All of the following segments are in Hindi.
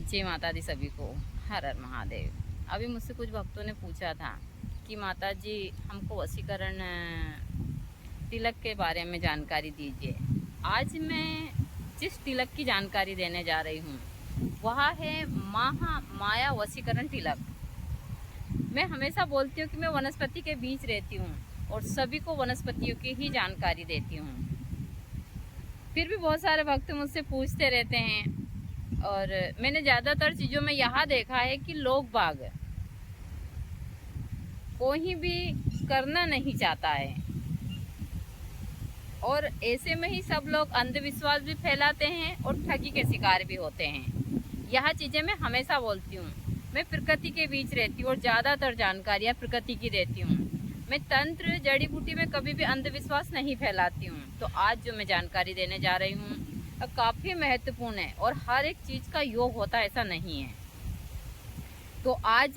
जय माता दी सभी को। हर हर महादेव। अभी मुझसे कुछ भक्तों ने पूछा था कि माता जी हमको वशीकरण तिलक के बारे में जानकारी दीजिए। आज मैं जिस तिलक की जानकारी देने जा रही हूँ वह है माया वशीकरण तिलक। मैं हमेशा बोलती हूँ कि मैं वनस्पति के बीच रहती हूँ और सभी को वनस्पतियों की ही जानकारी देती हूँ। फिर भी बहुत सारे भक्त मुझसे पूछते रहते हैं और मैंने ज़्यादातर चीज़ों में यहाँ देखा है कि लोग बाग कोई भी करना नहीं चाहता है और ऐसे में ही सब लोग अंधविश्वास भी फैलाते हैं और ठगी के शिकार भी होते हैं। यह चीज़ें मैं हमेशा बोलती हूँ। मैं प्रकृति के बीच रहती हूँ और ज़्यादातर जानकारियाँ प्रकृति की देती हूँ। मैं तंत्र जड़ी बूटी में कभी भी अंधविश्वास नहीं फैलाती हूँ। तो आज जो मैं जानकारी देने जा रही हूँ काफ़ी महत्वपूर्ण है और हर एक चीज़ का योग होता ऐसा नहीं है। तो आज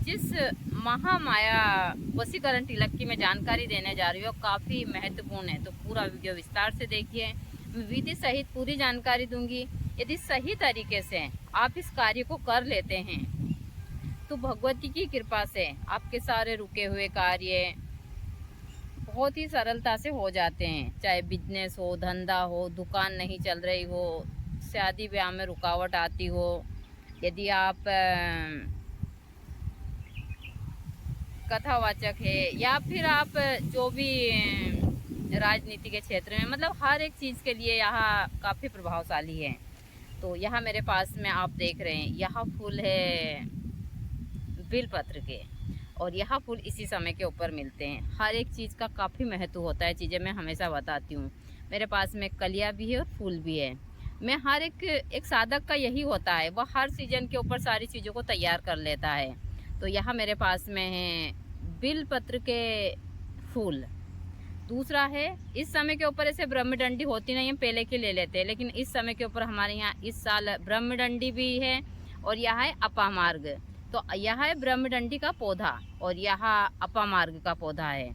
जिस महामाया वशीकरण तिलक की मैं जानकारी देने जा रही हूँ काफ़ी महत्वपूर्ण है, तो पूरा वीडियो विस्तार से देखिए। मैं विधि सहित पूरी जानकारी दूंगी। यदि सही तरीके से आप इस कार्य को कर लेते हैं तो भगवती की कृपा से आपके सारे रुके हुए कार्य बहुत ही सरलता से हो जाते हैं। चाहे बिजनेस हो, धंधा हो, दुकान नहीं चल रही हो, शादी ब्याह में रुकावट आती हो, यदि आप कथावाचक है या फिर आप जो भी राजनीति के क्षेत्र में, मतलब हर एक चीज़ के लिए यहाँ काफ़ी प्रभावशाली है। तो यहाँ मेरे पास में आप देख रहे हैं यह फूल है बिलपत्र के और यह फूल इसी समय के ऊपर मिलते हैं। हर एक चीज़ का काफ़ी महत्व होता है, चीज़ें मैं हमेशा बताती हूँ। मेरे पास में कलियाँ भी है और फूल भी है। मैं हर एक साधक का यही होता है, वह हर सीजन के ऊपर सारी चीज़ों को तैयार कर लेता है। तो यहाँ मेरे पास में है बिलपत्र के फूल। दूसरा है इस समय के ऊपर ऐसे ब्रह्मडंडी होती नहीं, हम पहले के ले लेते हैं, लेकिन इस समय के ऊपर हमारे यहाँ इस साल ब्रह्मडंडी भी है और यह है अपामार्ग। तो यह है ब्रह्मडंडी का पौधा और यह अपामार्ग का पौधा है।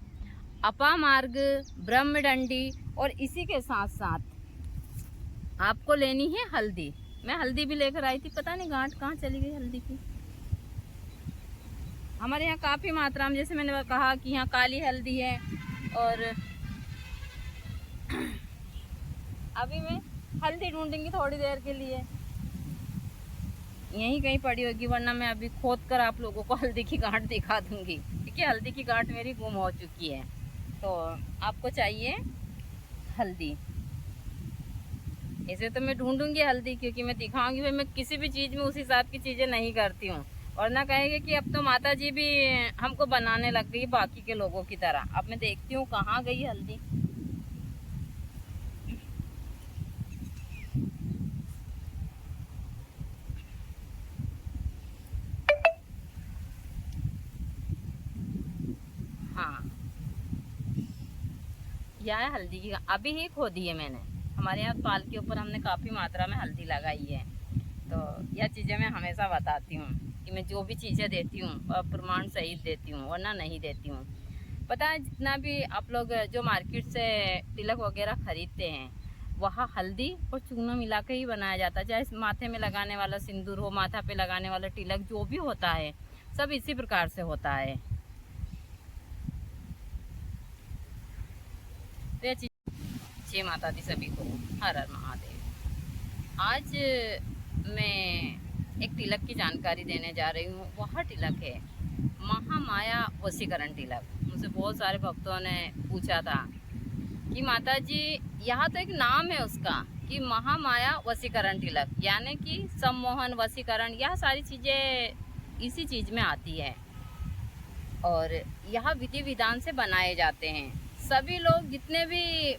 अपामार्ग, ब्रह्मडंडी और इसी के साथ साथ आपको लेनी है हल्दी। मैं हल्दी भी लेकर आई थी, पता नहीं गांठ कहाँ चली गई हल्दी की। हमारे यहाँ काफ़ी मात्रा में, जैसे मैंने कहा कि यहाँ काली हल्दी है और अभी मैं हल्दी ढूंढूंगी थोड़ी देर के लिए, यहीं कहीं पड़ी होगी, वरना मैं अभी खोद कर आप लोगों को हल्दी की गांठ दिखा दूंगी। ठीक है, हल्दी की गांठ मेरी गुम हो चुकी है। तो आपको चाहिए हल्दी। ऐसे तो मैं ढूंढूंगी हल्दी, क्योंकि मैं दिखाऊंगी भाई मैं किसी भी चीज़ में उस हिसाब की चीज़ें नहीं करती हूँ। और ना कहेंगे कि अब तो माता जी भी हमको बनाने लग गई बाकी के लोगों की तरह। अब मैं देखती हूँ कहाँ गई हल्दी। हाँ, यह है हल्दी की, अभी ही खोदी है मैंने। हमारे यहाँ पाल के ऊपर हमने काफ़ी मात्रा में हल्दी लगाई है। तो यह चीज़ें मैं हमेशा बताती हूँ कि मैं जो भी चीज़ें देती हूँ प्रमाण सहित देती हूँ, वरना नहीं देती हूँ। पता है, जितना भी आप लोग जो मार्केट से तिलक वगैरह खरीदते हैं वह हल्दी और चूना मिला के ही बनाया जाता है। चाहे माथे में लगाने वाला सिंदूर हो, माथा पे लगाने वाला तिलक, जो भी होता है सब इसी प्रकार से होता है। तो यह चीज़, जय माता दी सभी को। हर हर महादेव। आज मैं एक तिलक की जानकारी देने जा रही हूँ। वह तिलक है महामाया वशीकरण तिलक। मुझसे बहुत सारे भक्तों ने पूछा था कि माता जी यहाँ तो एक नाम है उसका कि महामाया वशीकरण तिलक, यानी कि सम्मोहन, वशीकरण, यह सारी चीज़ें इसी चीज़ में आती है और यह विधि विधान से बनाए जाते हैं। सभी लोग जितने भी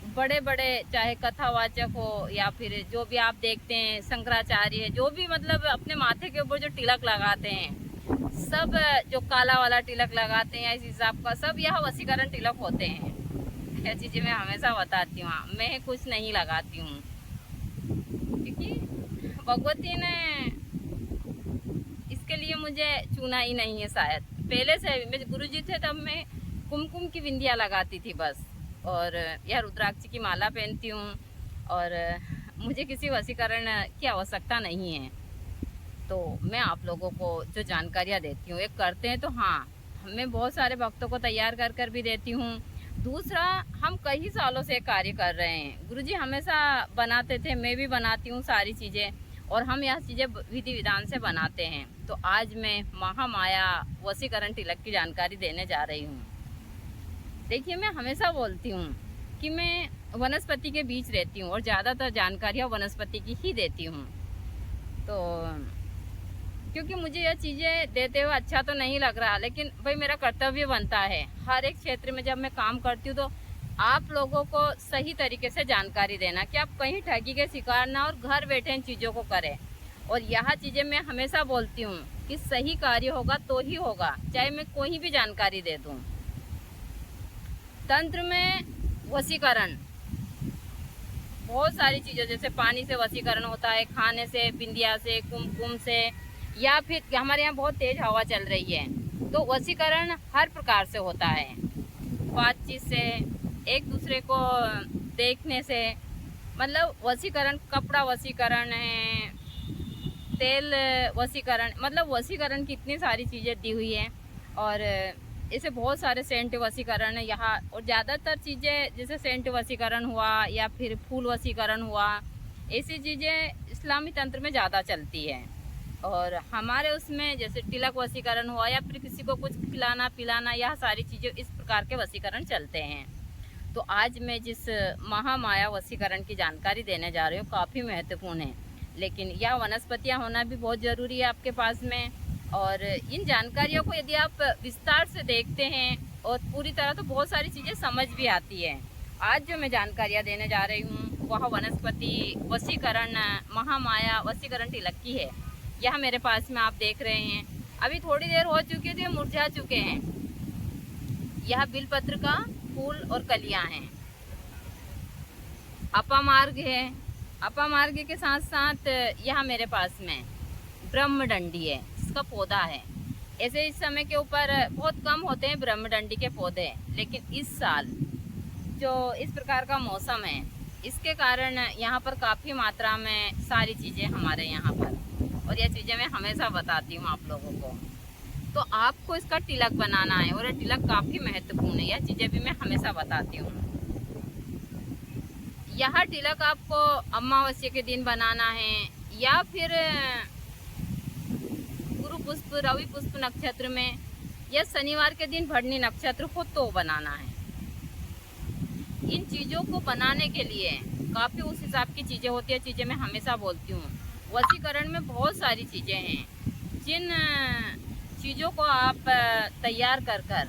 बड़े बड़े, चाहे कथावाचक हो या फिर जो भी आप देखते हैं शंकराचार्य है, जो भी मतलब अपने माथे के ऊपर जो तिलक लगाते हैं, सब जो काला वाला तिलक लगाते हैं इस हिसाब का, सब यह वशीकरण तिलक होते हैं। यह चीज़ें मैं हमेशा बताती हूँ। मैं कुछ नहीं लगाती हूँ क्योंकि भगवती ने इसके लिए मुझे चुना ही नहीं है शायद। पहले से मेरे गुरुजी थे तब मैं कुमकुम की बिंदिया लगाती थी बस, और यह रुद्राक्ष की माला पहनती हूँ और मुझे किसी वशीकरण की आवश्यकता नहीं है। तो मैं आप लोगों को जो जानकारियाँ देती हूँ, एक करते हैं तो हाँ, मैं बहुत सारे भक्तों को तैयार कर कर भी देती हूँ। दूसरा, हम कई सालों से कार्य कर रहे हैं। गुरुजी हमेशा बनाते थे, मैं भी बनाती हूँ सारी चीज़ें, और हम यह चीज़ें विधि विधान से बनाते हैं। तो आज मैं महामाया वशीकरण तिलक की जानकारी देने जा रही हूँ। देखिए, मैं हमेशा बोलती हूँ कि मैं वनस्पति के बीच रहती हूँ और ज़्यादातर जानकारियाँ वनस्पति की ही देती हूँ। तो क्योंकि मुझे यह चीज़ें देते हुए अच्छा तो नहीं लग रहा, लेकिन भाई मेरा कर्तव्य बनता है। हर एक क्षेत्र में जब मैं काम करती हूँ तो आप लोगों को सही तरीके से जानकारी देना कि आप कहीं ठगी के शिकार ना और घर बैठे इन चीज़ों को करें। और यह चीज़ें मैं हमेशा बोलती हूँ कि सही कार्य होगा तो ही होगा, चाहे मैं कोई भी जानकारी दे दूँ। तंत्र में वशीकरण बहुत सारी चीज़ें, जैसे पानी से वशीकरण होता है, खाने से, बिंदिया से, कुमकुम से, या फिर हमारे यहाँ बहुत तेज हवा चल रही है तो वशीकरण हर प्रकार से होता है। बातचीत से, एक दूसरे को देखने से, मतलब वशीकरण, कपड़ा वशीकरण है, तेल वशीकरण, मतलब वशीकरण की इतनी सारी चीज़ें दी हुई है। और ऐसे बहुत सारे सेंट वशीकरण है यहाँ, और ज़्यादातर चीज़ें जैसे सेंट वशीकरण हुआ या फिर फूल वशीकरण हुआ, ऐसी चीज़ें इस्लामी तंत्र में ज़्यादा चलती है। और हमारे उसमें जैसे तिलक वशीकरण हुआ या फिर किसी को कुछ खिलाना पिलाना, यह सारी चीज़ें इस प्रकार के वशीकरण चलते हैं। तो आज मैं जिस महामाया वशीकरण की जानकारी देने जा रही हूँ काफ़ी महत्वपूर्ण है, लेकिन यह वनस्पतियाँ होना भी बहुत ज़रूरी है आपके पास में। और इन जानकारियों को यदि आप विस्तार से देखते हैं और पूरी तरह, तो बहुत सारी चीज़ें समझ भी आती है। आज जो मैं जानकारियाँ देने जा रही हूँ वह वनस्पति वशीकरण महामाया वशीकरण तिलक की है। यह मेरे पास में आप देख रहे हैं, अभी थोड़ी देर हो चुकी थी, मुरझा चुके हैं। यह बिलपत्र का फूल और कलियां हैं। अपामार्ग है, अपामार्ग के साथ साथ यह मेरे पास में ब्रह्मडंडी है, इसका पौधा है। ऐसे इस समय के ऊपर बहुत कम होते हैं ब्रह्मडंडी के पौधे, लेकिन इस साल जो इस प्रकार का मौसम है, इसके कारण यहाँ पर काफ़ी मात्रा में सारी चीज़ें हमारे यहाँ पर, और यह चीज़ें मैं हमेशा बताती हूँ आप लोगों को। तो आपको इसका तिलक बनाना है, और यह तिलक काफ़ी महत्वपूर्ण है, यह चीज़ें भी मैं हमेशा बताती हूँ। यह तिलक आपको अमावस्या के दिन बनाना है, या फिर गुरु पुष्प रवि पुष्प नक्षत्र में, या शनिवार के दिन भरणी नक्षत्र हो तो बनाना है। इन चीज़ों को बनाने के लिए काफ़ी उस हिसाब की चीज़ें होती है, चीज़ें मैं हमेशा बोलती हूँ। वशीकरण में बहुत सारी चीज़ें हैं, जिन चीज़ों को आप तैयार कर कर,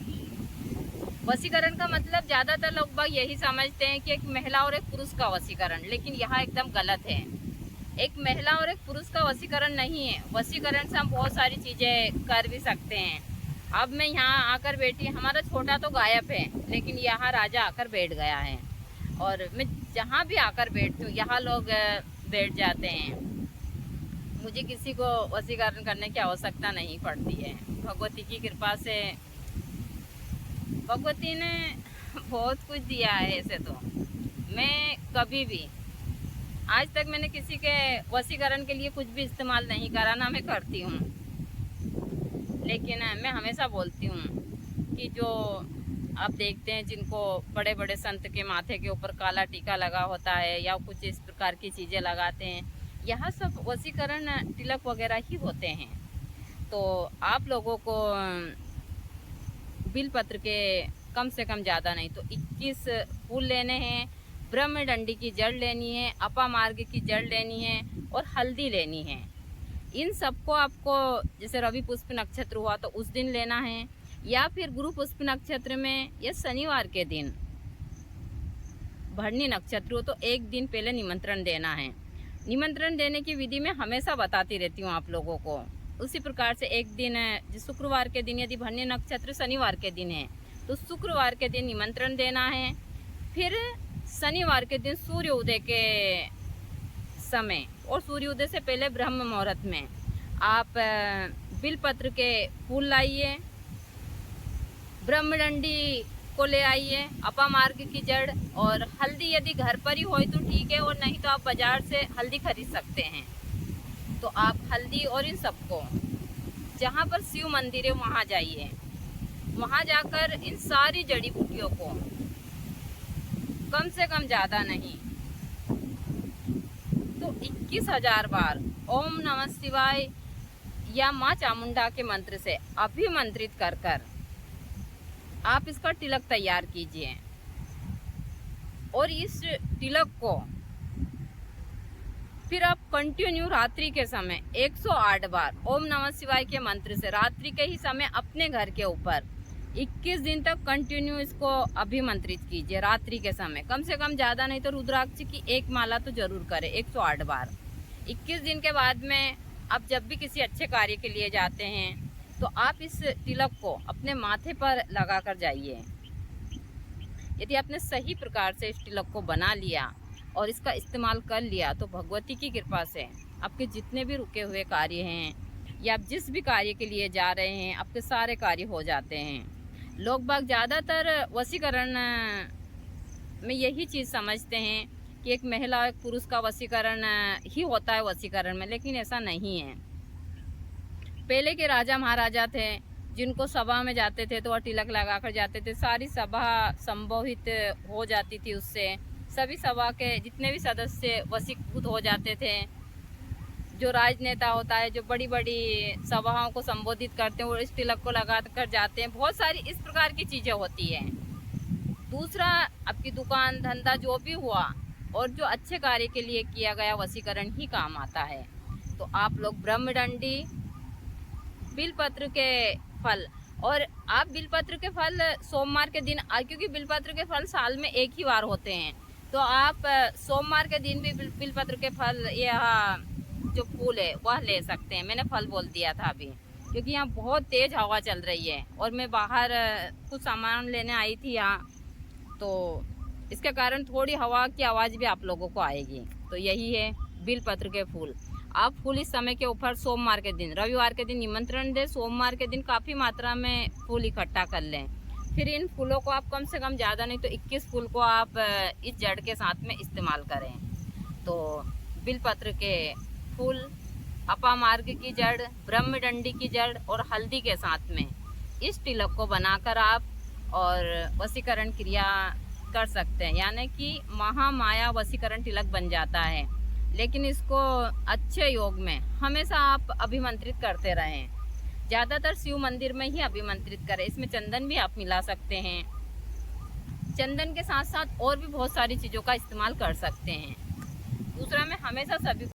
वशीकरण का मतलब ज़्यादातर लोग बाग यही समझते हैं कि एक महिला और एक पुरुष का वशीकरण, लेकिन यह एकदम गलत है। एक महिला और एक पुरुष का वशीकरण नहीं है। वशीकरण से हम बहुत सारी चीज़ें कर भी सकते हैं। अब मैं यहाँ आकर बैठी, हमारा छोटा तो गायब है, लेकिन यहाँ राजा आकर बैठ गया है, और मैं जहाँ भी आकर बैठती हूँ यहाँ लोग बैठ जाते हैं। मुझे किसी को वशीकरण करने की आवश्यकता नहीं पड़ती है। भगवती की कृपा से भगवती ने बहुत कुछ दिया है। ऐसे तो मैं कभी भी आज तक मैंने किसी के वशीकरण के लिए कुछ भी इस्तेमाल नहीं करा, ना मैं करती हूँ। लेकिन मैं हमेशा बोलती हूँ कि जो आप देखते हैं जिनको बड़े बड़े संत के माथे के ऊपर काला टीका लगा होता है या कुछ इस प्रकार की चीज़ें लगाते हैं, यह सब वशीकरण तिलक वगैरह ही होते हैं। तो आप लोगों को बिलपत्र के कम से कम ज़्यादा नहीं तो 21 फूल लेने हैं, ब्रह्मडंडी की जड़ लेनी है, अपामार्ग की जड़ लेनी है, और हल्दी लेनी है। इन सबको आपको जैसे रवि पुष्प नक्षत्र हुआ तो उस दिन लेना है, या फिर गुरु पुष्प नक्षत्र में, या शनिवार के दिन भरणी नक्षत्र हो तो एक दिन पहले निमंत्रण देना है। निमंत्रण देने की विधि मैं हमेशा बताती रहती हूँ आप लोगों को। उसी प्रकार से एक दिन शुक्रवार के दिन, यदि भरणी नक्षत्र शनिवार के दिन है तो शुक्रवार के दिन निमंत्रण देना है। फिर शनिवार के दिन सूर्योदय के समय और सूर्योदय से पहले ब्रह्म मुहूर्त में आप बिलपत्र के फूल लाइए, ब्रह्मडंडी को ले आइए, अपामार्ग की जड़, और हल्दी यदि घर पर ही हो तो ठीक है, और नहीं तो आप बाज़ार से हल्दी खरीद सकते हैं। तो आप हल्दी और इन सबको, जहाँ पर शिव मंदिर है वहाँ जाइए, वहाँ जाकर इन सारी जड़ी बूटियों को कम से कम ज़्यादा नहीं तो 21,000 बार ओम नमः शिवाय या माँ चामुंडा के मंत्र से अभिमंत्रित कर कर आप इसका तिलक तैयार कीजिए। और इस तिलक को फिर आप कंटिन्यू रात्रि के समय 108 बार ओम नमः शिवाय के मंत्र से रात्रि के ही समय अपने घर के ऊपर 21 दिन तक कंटिन्यू इसको अभिमंत्रित कीजिए। रात्रि के समय कम से कम ज़्यादा नहीं तो रुद्राक्ष की एक माला तो जरूर करें 108 बार। 21 दिन के बाद में आप जब भी किसी अच्छे कार्य के लिए जाते हैं तो आप इस तिलक को अपने माथे पर लगा कर जाइए। यदि आपने सही प्रकार से इस तिलक को बना लिया और इसका इस्तेमाल कर लिया तो भगवती की कृपा से आपके जितने भी रुके हुए कार्य हैं या आप जिस भी कार्य के लिए जा रहे हैं आपके सारे कार्य हो जाते हैं। लोग बाग ज़्यादातर वशीकरण में यही चीज़ समझते हैं कि एक महिला और एक पुरुष का वशीकरण ही होता है वशीकरण में, लेकिन ऐसा नहीं है। पहले के राजा महाराजा थे जिनको सभा में जाते थे तो वह तिलक लगा कर जाते थे, सारी सभा संबोधित हो जाती थी उससे, सभी सभा के जितने भी सदस्य वशीभूत हो जाते थे। जो राजनेता होता है जो बड़ी बड़ी सभाओं को संबोधित करते हैं वो इस तिलक को लगा कर जाते हैं। बहुत सारी इस प्रकार की चीज़ें होती हैं। दूसरा, आपकी दुकान धंधा जो भी हुआ और जो अच्छे कार्य के लिए किया गया वशीकरण ही काम आता है। तो आप लोग ब्रह्मडंडी, बिलपत्र के फल, और आप बिलपत्र के फल सोमवार के दिन, क्योंकि बिलपत्र के फल साल में एक ही बार होते हैं, तो आप सोमवार के दिन भी बिलपत्र के फल या जो फूल है वह ले सकते हैं। मैंने फल बोल दिया था अभी, क्योंकि यहाँ बहुत तेज हवा चल रही है और मैं बाहर कुछ सामान लेने आई थी यहाँ, तो इसके कारण थोड़ी हवा की आवाज़ भी आप लोगों को आएगी। तो यही है बिलपत्र के फूल। आप फूल इस समय के ऊपर सोमवार के दिन, रविवार के दिन निमंत्रण दें, सोमवार के दिन काफ़ी मात्रा में फूल इकट्ठा कर लें। फिर इन फूलों को आप कम से कम ज़्यादा नहीं तो 21 फूल को आप इस जड़ के साथ में इस्तेमाल करें। तो बिलपत्र के फूल, अपामार्ग की जड़, ब्रह्मडंडी की जड़ और हल्दी के साथ में इस तिलक को बनाकर आप और वशीकरण क्रिया कर सकते हैं, यानी कि महामाया वशीकरण तिलक बन जाता है। लेकिन इसको अच्छे योग में हमेशा आप अभिमंत्रित करते रहें। ज़्यादातर शिव मंदिर में ही अभिमंत्रित करें। इसमें चंदन भी आप मिला सकते हैं। चंदन के साथ साथ और भी बहुत सारी चीज़ों का इस्तेमाल कर सकते हैं। दूसरा, मैं हमेशा सभी